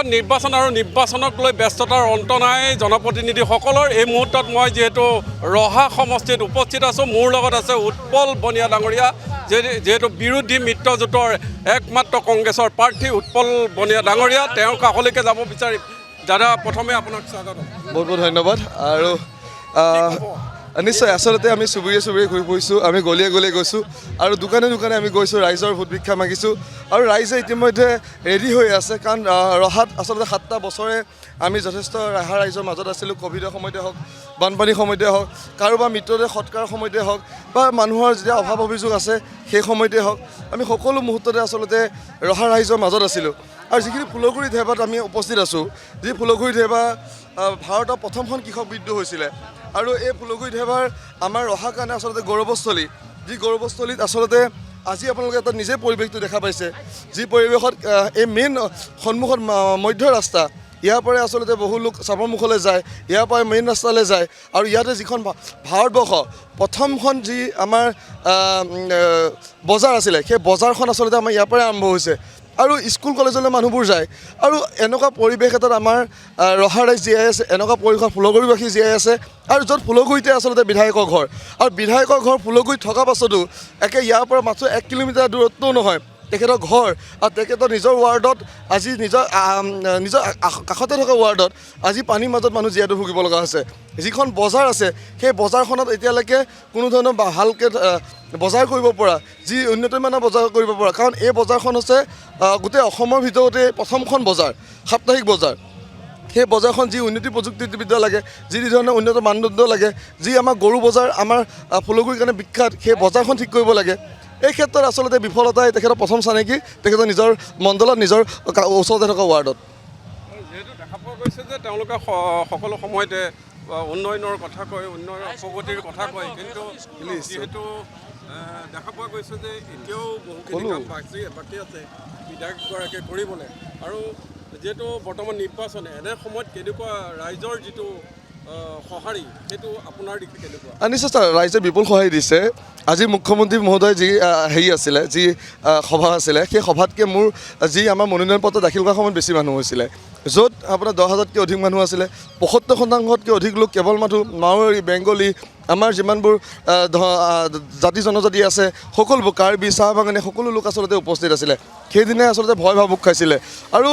এখন নিৰ্বাচন আৰু নিৰ্বাচনক লৈ ব্যস্ততাৰ অন্ত নাই জনপ্ৰতিনিধিসকলৰ। এই মুহূৰ্তত মই যিহেতু ৰহা সমষ্টিত উপস্থিত আছোঁ, মোৰ লগত আছে উৎপল বনিয়া ডাঙৰীয়া, যিহেতু বিৰোধী মিত্ৰজোঁটৰ একমাত্ৰ কংগ্ৰেছৰ প্ৰাৰ্থী উৎপল বনিয়া ডাঙৰীয়া। তেওঁৰ কাষলৈকে যাব বিচাৰিম। দাদা, প্ৰথমে আপোনাক স্বাগতম। বহুত বহুত ধন্যবাদ। আৰু নিশ্চয় আচলতে আমি চুবুৰীয়ে চুবুৰীয়ে ঘূৰি ফুৰিছোঁ, আমি গলিয়ে গলিয়ে গৈছোঁ আৰু দোকানে দোকানে আমি গৈছোঁ, ৰাইজৰ ভোট ভিক্ষা মাগিছোঁ আৰু ৰাইজে ইতিমধ্যে ৰেডি হৈ আছে। কাৰণ ৰহাত আচলতে 7টা বছৰে আমি যথেষ্ট ৰেহা ৰাইজৰ মাজত আছিলোঁ। ক'ভিডৰ সময়তে হওক, বানপানীৰ সময়তে হওক, কাৰোবাৰ মৃতদেহ সৎকাৰৰ সময়তে হওক বা মানুহৰ যেতিয়া অভাৱ অভিযোগ আছে সেই সময়তে হওক, আমি সকলো মুহূৰ্ততে আচলতে ৰহা ৰাইজৰ মাজত আছিলোঁ। আৰু যিখিনি ফুলগুৰি ঢেবাত আমি উপস্থিত আছোঁ, যি ফুলগুৰি ঢেবা ভাৰতৰ প্ৰথমখন কৃষক বিদ্ৰোহ হৈছিলে আৰু এই ফুলগুৰি ঢেবাৰ আমাৰ ৰহাৰ কাৰণে আচলতে গৌৰৱস্থলী। যি গৌৰৱস্থলীত আচলতে আজি আপোনালোকে এটা নিজে পৰিৱেশটো দেখা পাইছে, যি পৰিৱেশত এই মেইন সন্মুখত মধ্য ৰাস্তা, ইয়াৰ পৰাই আচলতে বহু লোক চাপৰমুখলৈ যায়, ইয়াৰ পৰাই মেইন ৰাস্তালৈ যায় আৰু ইয়াতে যিখন ভাৰতবৰ্ষ প্ৰথমখন যি আমাৰ বজাৰ আছিলে, সেই বজাৰখন আচলতে আমাৰ ইয়াৰ পৰাই আৰম্ভ হৈছে আৰু স্কুল কলেজলৈ মানুহবোৰ যায়। আৰু এনেকুৱা পৰিৱেশ এটাত আমাৰ ৰহা ৰাইজ জীয়াই আছে, এনেকুৱা পৰিৱেশত ফুলগুৰিবাসী জীয়াই আছে আৰু য'ত ফুলগুৰিতে আচলতে বিধায়কৰ ঘৰ, আৰু বিধায়কৰ ঘৰ ফুলগুৰিত থকা পাছতো একে ইয়াৰ পৰা মাত্ৰ 1 কিলোমিটাৰ দূৰত্বও নহয় তেখেতৰ ঘৰ আৰু তেখেতৰ নিজৰ ৱাৰ্ডত আজি নিজৰ কাষতে থকা ৱাৰ্ডত আজি পানীৰ মাজত মানুহ জীয়াই ভুগিব লগা হৈছে। যিখন বজাৰ আছে সেই বজাৰখনত এতিয়ালৈকে কোনো ধৰণৰ ভালকৈ বজাৰ কৰিব পৰা, যি উন্নতমানৰ বজাৰ কৰিব পৰা, কাৰণ এই বজাৰখন হৈছে গোটেই অসমৰ ভিতৰতে প্ৰথমখন বজাৰ, সাপ্তাহিক বজাৰ। সেই বজাৰখন যি উন্নতি প্ৰযুক্তিবিদ্যা লাগে, যি ধৰণৰ উন্নত মানদণ্ড লাগে, যি আমাৰ গৰু বজাৰ আমাৰ ফুলগুৰিৰ কাৰণে বিখ্যাত, সেই বজাৰখন ঠিক কৰিব লাগে। এই ক্ষেত্ৰত আচলতে বিফলতাই তেখেতৰ প্ৰথম চানেকি তেখেতৰ নিজৰ মণ্ডলত, নিজৰ ওচৰতে থকা ৱাৰ্ডত। যিহেতু দেখা পোৱা গৈছে যে তেওঁলোকে সকলো সময়তে উন্নয়নৰ কথা কয়, উন্নয়নৰ অগ্ৰগতিৰ কথা কয়, কিন্তু যিহেতু দেখা পোৱা গৈছে যে এতিয়াও বহুখিনি কাম বাকী আছে বিধায়কগৰাকীয়ে কৰিবলৈ। আৰু যিহেতু বৰ্তমান নিৰ্বাচনে এনে সময়ত কেনেকুৱা ৰাইজৰ যিটো সঁহাৰি, সেইটো আপোনাৰ দিশে কেনেকুৱা? নিশ্চয় ৰাইজে বিপুল সঁহাৰি দিছে। আজি মুখ্যমন্ত্ৰী মহোদয় যি আছিলে, যি সভা আছিলে, সেই সভাতকৈ মোৰ যি আমাৰ মনোনয়ন পত্ৰ দাখিল কৰাৰ সময়ত বেছি মানুহ হৈছিলে, য'ত আপোনাৰ 10,000তকৈ অধিক মানুহ আছিলে। 75%তকৈ অধিক লোক কেৱল মানুহ মাৰোৱাৰী, বেংগলী, আমাৰ যিমানবোৰ জাতি জনজাতি আছে সকলোবোৰ, কাৰ্বি, চাহ বাগানী, সকলো লোক আচলতে উপস্থিত আছিলে। সেইদিনাই আচলতে ভয় ভাবুক খাইছিলে। আৰু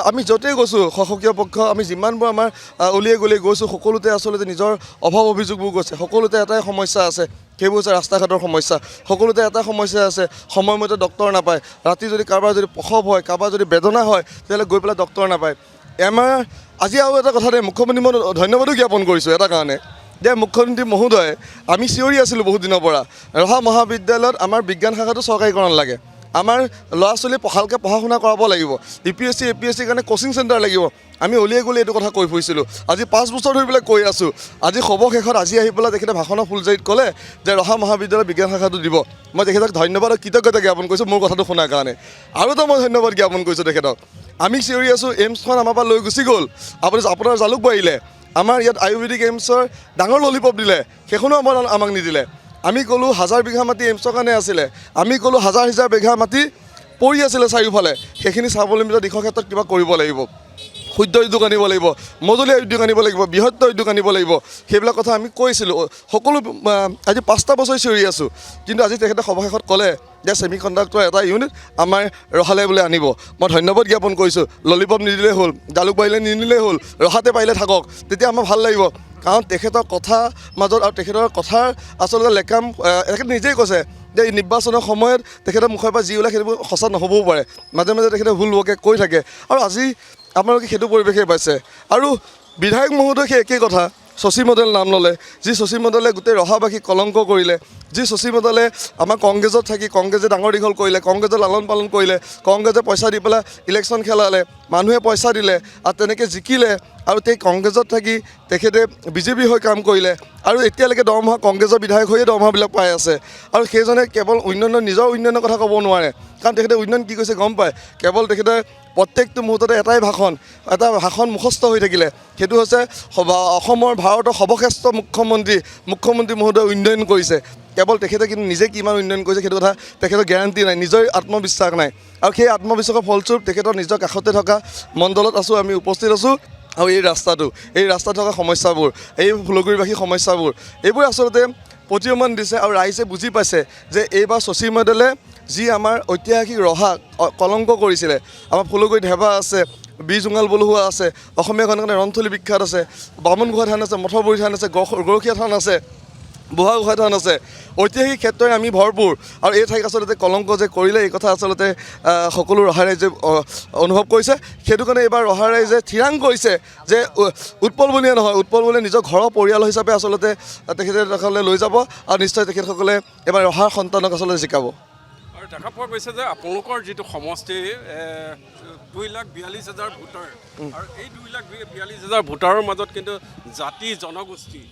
আমি য'তেই গৈছোঁ শাসকীয় পক্ষ, আমি যিমানবোৰ আমাৰ উলিয়াই গলিয়াই গৈছোঁ, সকলোতে আচলতে নিজৰ অভাৱ অভিযোগবোৰ গৈছে। সকলোতে এটাই সমস্যা আছে, সেইবোৰ হৈছে ৰাস্তা ঘাটৰ সমস্যা। সকলোতে এটা সমস্যা আছে, সময়মতে ডক্তৰ নাপায়। ৰাতি যদি কাৰোবাৰ যদি প্ৰসৱ হয়, কাৰোবাৰ যদি বেদনা হয়, তেতিয়াহ'লে গৈ পেলাই ডক্তৰ নাপায়। আমাৰ আজি আৰু এটা কথা দেই, মুখ্যমন্ত্ৰী মই ধন্যবাদো জ্ঞাপন কৰিছোঁ এটা কাৰণে যে মুখ্যমন্ত্ৰী মহোদয়ে, আমি চিঞৰি আছিলোঁ বহুত দিনৰ পৰা, ৰহা মহাবিদ্যালয়ত আমাৰ বিজ্ঞান শাখাটো চৰকাৰীকৰণ লাগে, আমাৰ ল'ৰা ছোৱালী ভালকৈ পঢ়া শুনা কৰাব লাগিব, UPSC APSCৰ কাৰণে কোচিং চেণ্টাৰ লাগিব। আমি উলিয়াই গ'লে এইটো কথা কৈ ফুৰিছিলোঁ। আজি 5 বছৰ ধৰি পেলাই কৈ আছোঁ। আজি সৰ্বশেষত আজি আহি পেলাই তেখেতে ভাষণৰ ফুলজাৰিত ক'লে যে ৰহা মহাবিদ্যালয় বিজ্ঞান শাখাটো দিব। মই তেখেতক ধন্যবাদ আৰু কৃতজ্ঞতা জ্ঞাপন কৰিছোঁ মোৰ কথাটো শুনাৰ কাৰণে। আৰু এটা মই ধন্যবাদ জ্ঞাপন কৰিছোঁ তেখেতক। আমি চিঞৰি আছোঁ এইমছখন আমাৰ পৰা লৈ গুচি গ'ল, আপোনাৰ জালুকবাৰীলৈ, আমাৰ ইয়াত আয়ুৰ্বেদিক এইমছৰ ডাঙৰ ললিপপ দিলে, সেইখনো আমাক নিদিলে। আমি ক'লোঁ 1000 বিঘা মাটি এইমছৰ কাৰণে আছিলে, আমি ক'লোঁ 1000 বিঘা মাটি পৰি আছিলে চাৰিওফালে, সেইখিনি স্বাৱলম্বিতা দিশৰ ক্ষেত্ৰত কিবা কৰিব লাগিব। ক্ষুদ্ৰ উদ্যোগ আনিব লাগিব, মজলীয়া উদ্যোগ আনিব লাগিব, বৃহৎ উদ্যোগ আনিব লাগিব, সেইবিলাক কথা আমি কৈছিলোঁ। সকলো আজি 5টা বছৰ চিঞৰি আছোঁ, কিন্তু আজি তেখেতে সভাশেষত ক'লে যে ছেমি কণ্ডাক্টৰ এটা ইউনিট আমাৰ ৰহালৈ বোলে আনিব। মই ধন্যবাদ জ্ঞাপন কৰিছোঁ। ললিপপ নিদিলেই হ'ল, জালুকবাৰীলৈ নিনিলেই হ'ল, ৰহাতে পাৰিলে থাকক, তেতিয়া আমাৰ ভাল লাগিব। কাৰণ তেখেতৰ কথাৰ মাজত আৰু তেখেতৰ কথাৰ আচলতে লেকাম তেখেতে নিজেই কৈছে যে এই নিৰ্বাচনৰ সময়ত তেখেতৰ মুখৰ পৰা যি ওলায় সেইবোৰ সঁচা নহ'বও পাৰে, মাজে মাজে তেখেতে ভুল হোৱাকৈ কৈ থাকে। আৰু আজি আপোনালোকে সেইটো পৰিৱেশেই পাইছে। আৰু বিধায়ক মহোদয় সেই একেই কথা, শশী মডেল নাম ল'লে, যি শশী মডেলে গোটেই ৰহাবাসীক কলংক কৰিলে, যি শশী মডেলে আমাৰ কংগ্ৰেছত থাকি কংগ্ৰেছে ডাঙৰ দীঘল কৰিলে, কংগ্ৰেছে লালন পালন কৰিলে, কংগ্ৰেছে পইচা দি পেলাই ইলেকশ্যন খেলালে, মানুহে পইচা দিলে আৰু তেনেকৈ জিকিলে। আৰু সেই কংগ্ৰেছত থাকি তেখেতে বিজেপি হৈ কাম কৰিলে আৰু এতিয়ালৈকে দৰমহা কংগ্ৰেছৰ বিধায়ক হৈয়ে দৰমহাবিলাক পাই আছে। আৰু সেইজনে কেৱল উন্নয়নৰ নিজৰ উন্নয়নৰ কথা ক'ব নোৱাৰে, কাৰণ তেখেতে উন্নয়ন কি কৈছে গম পায়। কেৱল তেখেতে প্ৰত্যেকটো মুহূৰ্ততে এটা ভাষণ মুখস্থ হৈ থাকিলে, সেইটো হৈছে অসমৰ ভাৰতৰ সৰ্বশ্ৰেষ্ঠ মুখ্যমন্ত্ৰী মহোদয় উন্নয়ন কৰিছে। কেৱল তেখেতে কিন্তু নিজে কিমান উন্নয়ন কৰিছে সেইটো কথা তেখেতৰ গেৰাণ্টি নাই, নিজৰ আত্মবিশ্বাস নাই। আৰু সেই আত্মবিশ্বাসৰ ফলস্বৰূপ তেখেতৰ নিজৰ কাষতে থকা মণ্ডলত আছোঁ, আমি উপস্থিত আছোঁ। আৰু এই ৰাস্তাত থকা সমস্যাবোৰ, এই ফুলগুৰিবাসীৰ সমস্যাবোৰ, এইবোৰ আচলতে প্ৰতীয়মান দিছে। আৰু ৰাইজে বুজি পাইছে যে এইবাৰ শশী মডেলে যি আমাৰ ঐতিহাসিক ৰহা কলংক কৰিছিলে, আমাৰ ফুলগুৰিত ঢেবা আছে, বীৰ জোঙাল বলুৱা আছে, অসমীয়া কাৰণে ৰণথলী বিখ্যাত আছে, বামুণগোহাঁই থান আছে, মঠৰবুৰী থান আছে, গৰখীয়া থান আছে, বুঢ়াগোহাঁই থান আছে, ঐতিহাসিক ক্ষেত্ৰৰে আমি ভৰপূৰ। আৰু এই ঠাইক আচলতে কলংক যে কৰিলে এই কথা আচলতে সকলো ৰহা ৰাইজে অনুভৱ কৰিছে। সেইটো কাৰণে এইবাৰ ৰহা ৰাইজে থিৰাং কৰিছে যে উৎপল বুলিয়ে নহয়, উৎপল বুলিয়ে নিজৰ ঘৰৰ পৰিয়াল হিচাপে আচলতে তেখেতসকলে লৈ যাব। আৰু নিশ্চয় তেখেতসকলে এইবাৰ ৰহাৰ সন্তানক আচলতে জিকাব। আৰু দেখা পোৱা গৈছে যে আপোনালোকৰ যিটো সমষ্টি 2,42,000 ভোটাৰ, আৰু এই 2,42,000 ভোটাৰৰ মাজত কিন্তু জাতি জনগোষ্ঠী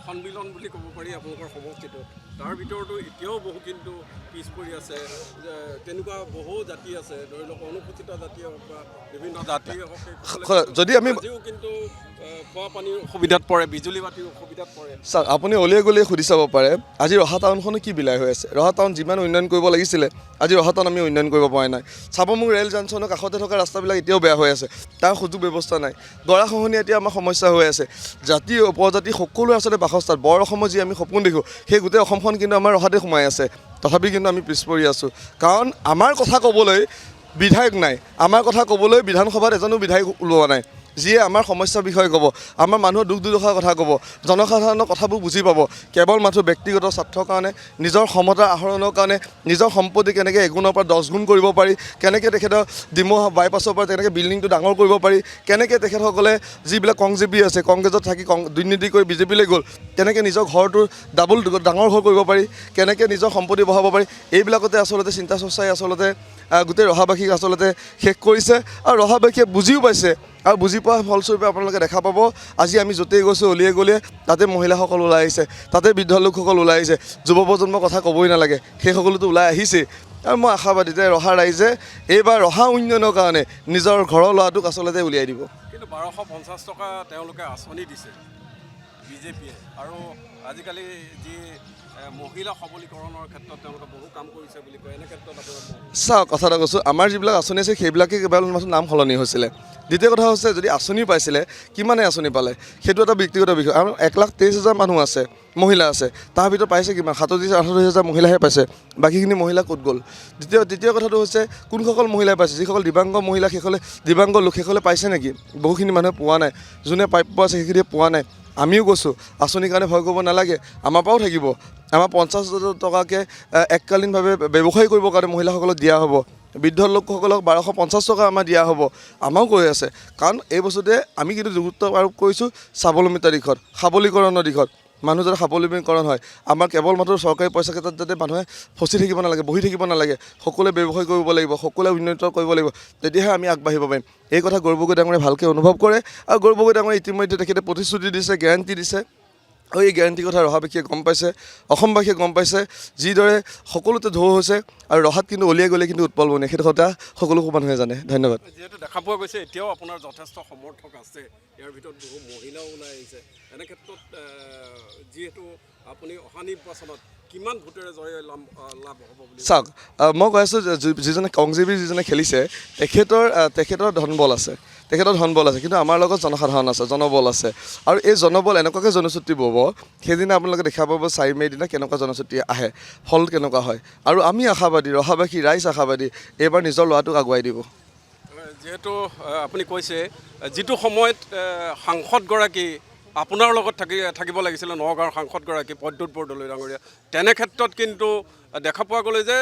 সন্মিলন বুলি ক'ব পাৰি আপোনালোকৰ সমষ্টিটোত। তাৰ ভিতৰতো এতিয়াও বহু কিন্তু পিছ পৰি আছে। তেনেকুৱা বহু জাতি আছে, ধৰি লওক অনুসূচিত জাতি হওক বা বিভিন্ন জাতি হওক, যদি আমি কিন্তু খোৱা পানীৰ অসুবিধাত পৰে, বিজুলী বাতিৰ অসুবিধাত পৰে। চাওক, আপুনি অলিয়ে গলিয়ে সুধি চাব পাৰে আজি ৰহা টাউনখনো কি বিলাই হৈ আছে। ৰহা টাউন যিমান উন্নয়ন কৰিব লাগিছিলে, আজি ৰহা টাউন আমি উন্নয়ন কৰিব পৰা নাই। চাবমুখ ৰেল জংচনৰ কাষতে থকা ৰাস্তাবিলাক এতিয়াও বেয়া হৈ আছে, তাৰ সুযোগ ব্যৱস্থা নাই। গৰাখহনীয়া এতিয়া আমাৰ সমস্যা হৈ আছে। জাতি উপজাতি সকলোৱে আচলতে বাসস্থান, বৰ অসমৰ যি আমি সপোন দেখোঁ, সেই গোটেই অসমখন কিন্তু আমাৰ ৰহাতে সোমাই আছে। তথাপি কিন্তু আমি পিছ পৰি আছোঁ, কাৰণ আমাৰ কথা ক'বলৈ বিধায়ক নাই, আমাৰ কথা ক'বলৈ বিধানসভাত এজনো বিধায়ক ওলোৱা নাই যিয়ে আমাৰ সমস্যাৰ বিষয়ে ক'ব, আমাৰ মানুহৰ দুখ দুৰ্দশাৰ কথা ক'ব, জনসাধাৰণৰ কথাবোৰ বুজি পাব। কেৱল মাথো ব্যক্তিগত স্বাৰ্থৰ কাৰণে, নিজৰ ক্ষমতা আহৰণৰ কাৰণে, নিজৰ সম্পত্তি কেনেকৈ এগুণৰ পৰা 10 গুণ কৰিব পাৰি, কেনেকৈ তেখেতৰ ডিমৌ বাইপাছৰ পৰা তেনেকৈ বিল্ডিংটো ডাঙৰ কৰিব পাৰি, কেনেকৈ তেখেতসকলে যিবিলাক কংগ্ৰেছী আছে, কংগ্ৰেছত থাকি দুৰ্নীতি কৰি বিজেপিলৈ গ'ল, কেনেকৈ নিজৰ ঘৰটো ডাঙৰ ঘৰ কৰিব পাৰি, কেনেকৈ নিজৰ সম্পত্তি বঢ়াব পাৰি, এইবিলাকতে আচলতে চিন্তা চৰ্চাই আচলতে গোটেই ৰহাবাসীক আচলতে শেষ কৰিছে। আৰু ৰহাবাসীয়ে বুজিও পাইছে, আৰু বুজি পোৱাৰ ফলস্বৰূপে আপোনালোকে দেখা পাব আজি আমি য'তেই গৈছোঁ অলিয়ে গলিয়ে তাতে মহিলাসকল ওলাই আহিছে, তাতে বৃদ্ধ লোকসকল ওলাই আহিছে, যুৱ প্ৰজন্মৰ কথা ক'বই নালাগে, সেই সকলোতো ওলাই আহিছে। আৰু মই আশাবাদী যে ৰহা ৰাইজে এইবাৰ ৰহা উন্নয়নৰ কাৰণে নিজৰ ঘৰৰ ল'ৰাটোক আচলতে উলিয়াই দিব। কিন্তু 1250 টকা তেওঁলোকে আঁচনি দিছে বিজেপিয়ে, আৰু আজিকালি যি মহিলা সবলীকৰণৰ ক্ষেত্ৰত তেওঁলোকে বহু কাম কৰিছে বুলি কয়, এনে ক্ষেত্ৰত আপোনাৰ চাওক, কথা এটা কৈছোঁ, আমাৰ যিবিলাক আঁচনি আছে সেইবিলাকে কেৱল নাম সলনি হৈছিলে। দ্বিতীয় কথা হৈছে, যদি আঁচনি পাইছিলে কিমানে আঁচনি পালে সেইটো এটা ব্যক্তিগত বিষয়। আৰু 1,23,000 মানুহ আছে, মহিলা আছে, তাৰ ভিতৰত পাইছে কিমান? 37,000-38,000 মহিলাহে পাইছে, বাকীখিনি মহিলা ক'ত গ'ল? দ্বিতীয় কথাটো হৈছে, কোনসকল মহিলাই পাইছে? যিসকল দিব্যাংগ মহিলা, সেইসকলে দিব্যাংগ লোক, সেইসকলে পাইছে নেকি? বহুখিনি মানুহে পোৱা নাই, যোনে প্ৰাপ্য আছে সেইখিনিয়ে পোৱা নাই। আমিও কৈছোঁ আঁচনিৰ কাৰণে ভয় কৰিব নালাগে, আমাৰ পৰাও থাকিব। আমাৰ 50,000 টকাকৈ এককালীনভাৱে ব্যৱসায় কৰিবৰ কাৰণে মহিলাসকলক দিয়া হ'ব। বৃদ্ধ লোকসকলক 1250 টকা আমাৰ দিয়া হ'ব, আমাৰো কৈ আছে। কাৰণ এই বস্তুতে আমি কিন্তু গুৰুত্ব আৰোপ কৰিছোঁ স্বাৱলম্বিতাৰ দিশত, সবলীকৰণৰ দিশত। মানুহ যাতে সবলীকৰণ হয়, আমাৰ কেৱল মাত্ৰ চৰকাৰী পইচা ক্ষেত্ৰত যাতে মানুহে ফচি থাকিব নালাগে, বহি থাকিব নালাগে, সকলোৱে ব্যৱসায় কৰিব লাগিব, সকলোৱে উন্নত কৰিব লাগিব, তেতিয়াহে আমি আগবাঢ়িব পাৰিম। এই কথা গৌৰৱগৈ ডাঙৰীয়ে ভালকৈ অনুভৱ কৰে। আৰু গৌৰৱগৈ ডাঙৰীয়ে ইতিমধ্যে তেখেতে প্ৰতিশ্ৰুতি দিছে, গেৰাণ্টি দিছে। আৰু এই গেৰাণ্টিৰ কথা ৰহাবাসীয়ে গম পাইছে, অসমবাসীয়ে গম পাইছে, যিদৰে সকলোতে ঢৌ হৈছে। আৰু ৰহাত কিন্তু অলিয়াই গ'লে কিন্তু উৎপল বনে, সেইটো কথা সকলো মানুহে জানে। ধন্যবাদ। যিহেতু দেখা পোৱা গৈছে এতিয়াও আপোনাৰ যথেষ্ট সমৰ্থক আছে, ইয়াৰ ভিতৰত বহু মহিলাও ওলাই আহিছে, এনে ক্ষেত্ৰত যিহেতু আপুনি অহা নিৰ্বাচনত কিমান ভোটেৰে জয় লাভ হ'ব বুলি চাওক, মই কৈ আছোঁ যিজনে কংগ্ৰেছী যিজনে খেলিছে তেখেতৰ ধনবল আছে, কিন্তু আমাৰ লগত জনসাধাৰণ আছে, জনবল আছে। আৰু এই জনবল এনেকুৱাকৈ জনশ্ৰুতি বব, সেইদিনা আপোনালোকে দেখা পাব 4 মে'ৰ দিনা কেনেকুৱা জনশ্ৰুতি আহে, ফল কেনেকুৱা হয়। আৰু আমি আশাবাদী, ৰহাবাসী ৰাইজ আশাবাদী, এইবাৰ নিজৰ ল'ৰাটোক আগুৱাই দিব। যিহেতু আপুনি কৈছে যিটো সময়ত সাংসদগৰাকী আপোনাৰ লগত থাকিব লাগিছিলে, নগাঁৱৰ সাংসদগৰাকী প্ৰদ্যুৎ বৰদলৈ ডাঙৰীয়া, তেনে ক্ষেত্ৰত কিন্তু দেখা পোৱা গ'লে যে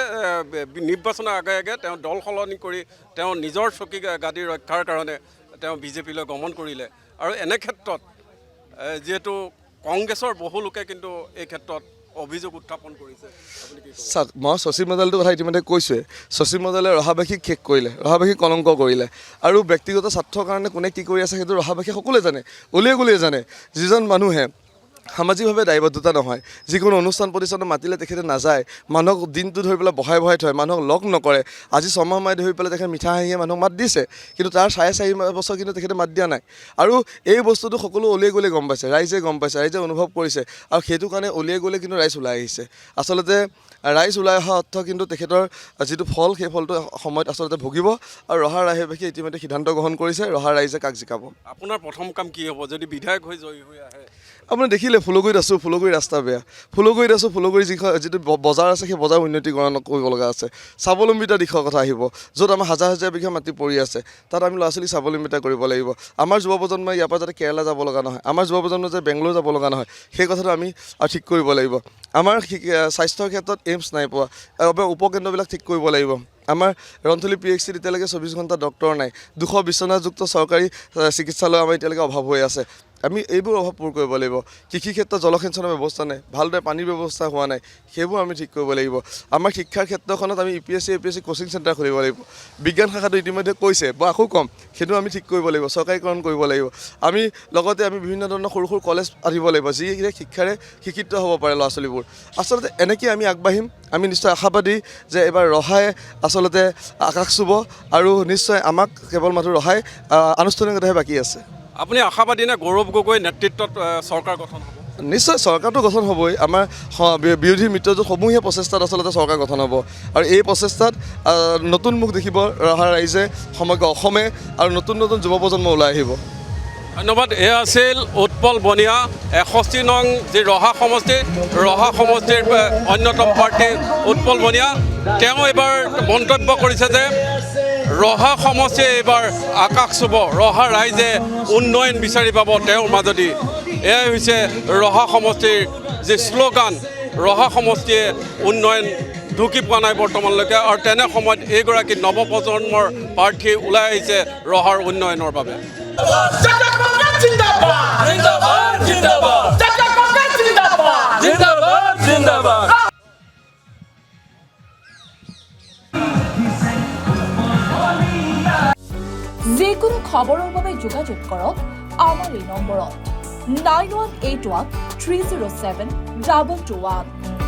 নিৰ্বাচনৰ আগে আগে তেওঁ দল সলনি কৰি তেওঁ নিজৰ চকী গাদী ৰক্ষাৰ কাৰণে তেওঁ বিজেপিলৈ গমন কৰিলে। আৰু এনে ক্ষেত্ৰত যিহেতু কংগ্ৰেছৰ বহু লোকে কিন্তু এই ক্ষেত্ৰত অভিযোগ উত্থাপন কৰিছে। চাওক, মই শশী মডেলটোৰ কথা ইতিমধ্যে কৈছোঁৱে। শশী মডেলে ৰহাবাসীক শেষ কৰিলে, ৰহাবাসীক কলংক কৰিলে। আৰু ব্যক্তিগত স্বাৰ্থৰ কাৰণে কোনে কি কৰি আছে সেইটো ৰহাবাসীয়ে সকলোৱে জানে, অলিয়ে গলিয়ে জানে। যিজন মানুহে সামাজিকভাৱে দায়বদ্ধতা নহয় যিকোনো অনুষ্ঠান প্ৰতিষ্ঠানত মাতিলে তেখেতে নাযায় মানুহক দিনটো ধৰি পেলাই বহাই থয় মানুহক লগ নকৰে আজি 6 মাহ মান ধৰি পেলাই তেখেতে মিঠা হাঁহিয়ে মানুহক মাত দিছে কিন্তু তাৰ 4.5 বছৰ কিন্তু তেখেতে মাত দিয়া নাই আৰু এই বস্তুটো সকলো উলিয়াই গ'লে গম পাইছে ৰাইজে গম পাইছে ৰাইজে অনুভৱ কৰিছে আৰু সেইটো কাৰণে উলিয়াই গ'লে কিন্তু ৰাইজ ওলাই আহিছে আচলতে ৰাইজ ওলাই অহা অৰ্থ কিন্তু তেখেতৰ যিটো ফল সেই ফলটো সময়ত আচলতে ভুগিব আৰু ৰহা ৰাইজে ইতিমধ্যে সিদ্ধান্ত গ্ৰহণ কৰিছে ৰহা ৰাইজে কাক জিকাব আপোনাৰ প্ৰথম কাম কি হ'ব যদি বিধায়ক হৈ জয়ী হৈ আহে আপুনি দেখিলে ফুলগুৰিত আছোঁ ফুলগুৰি ৰাস্তা বেয়া ফুলগুৰিত আছোঁ ফুলগুৰি যিটো বজাৰ আছে সেই বজাৰ উন্নতিকৰণ কৰিব লগা আছে স্বাৱলম্বিতা দিশৰ কথা আহিব য'ত আমাৰ হাজাৰ বিঘা মাটি পৰি আছে তাত আমি ল'ৰা ছোৱালীক স্বাৱলম্বিতা কৰিব লাগিব আমাৰ যুৱ প্ৰজন্মই ইয়াৰ পৰা যাতে কেৰালা যাব লগা নহয় আমাৰ যুৱ প্ৰজন্মই যাতে বেংগলোৰ যাব লগা নহয় সেই কথাটো আমি ঠিক কৰিব লাগিব আমাৰ স্বাস্থ্যৰ ক্ষেত্ৰত এইমছ নাই পোৱা উপকেন্দ্ৰবিলাক ঠিক কৰিব লাগিব আমাৰ ৰন্থলী PHCত এতিয়ালৈকে 24 ঘণ্টা ডক্তৰ নাই 200 বিচনাযুক্ত চৰকাৰী চিকিৎসালয় আমাৰ এতিয়ালৈকে অভাৱ হৈ আছে আমি এইবোৰ অভাৱ পূৰ কৰিব লাগিব কৃষি ক্ষেত্ৰত জলসিঞ্চনৰ ব্যৱস্থা নাই ভালদৰে পানীৰ ব্যৱস্থা হোৱা নাই সেইবোৰ আমি ঠিক কৰিব লাগিব আমাৰ শিক্ষাৰ ক্ষেত্ৰখনত আমি UPSC APSC কোচিং চেণ্টাৰ খুলিব লাগিব বিজ্ঞান শাখাটো ইতিমধ্যে কৈছে বা আকৌ কম সেইটো আমি ঠিক কৰিব লাগিব চৰকাৰীকৰণ কৰিব লাগিব আমি লগতে আমি বিভিন্ন ধৰণৰ সৰু কলেজ আনিব লাগিব যি শিক্ষাৰে শিক্ষিত হ'ব পাৰে ল'ৰা ছোৱালীবোৰ আচলতে এনেকৈ আমি আগবাঢ়িম আমি নিশ্চয় আশাবাদী যে এবাৰ ৰহাই আচলতে আকাশ চুব আৰু নিশ্চয় আমাক কেৱল মাত্ৰ ৰহাই আনুষ্ঠানিকতাহে বাকী আছে আপুনি আশাবাদী নে গৌৰৱ গগৈ নেতৃত্বত চৰকাৰ গঠন হ'ব নিশ্চয় চৰকাৰটো গঠন হ'বই আমাৰ বিৰোধী মিত্ৰজোঁট সমূহীয়া প্ৰচেষ্টাত আচলতে চৰকাৰ গঠন হ'ব আৰু এই প্ৰচেষ্টাত নতুন মুখ দেখিব ৰহা ৰাইজে সমগ্ৰ অসমে আৰু নতুন যুৱ প্ৰজন্ম ওলাই আহিব ধন্যবাদ এয়া আছিল উৎপল বনিয়া 61 নং যি ৰহা সমষ্টিৰ অন্যতম প্ৰাৰ্থী উৎপল বনিয়া তেওঁ এইবাৰ মন্তব্য কৰিছে যে ৰহা সমষ্টিয়ে এইবাৰ আকাশ চুব ৰহা ৰাইজে উন্নয়ন বিচাৰি পাব তেওঁৰ মাজেদি এয়াই হৈছে ৰহা সমষ্টিৰ যি শ্লোগান ৰহা সমষ্টিয়ে উন্নয়ন ঢুকি পোৱা নাই বৰ্তমানলৈকে আৰু তেনে সময়ত এইগৰাকী নৱপ্ৰজন্মৰ প্ৰাৰ্থী ওলাই আহিছে ৰহাৰ উন্নয়নৰ বাবে যিকোনো খবৰৰ বাবে যোগাযোগ কৰক আমাৰ এই নম্বৰত 9181 307 221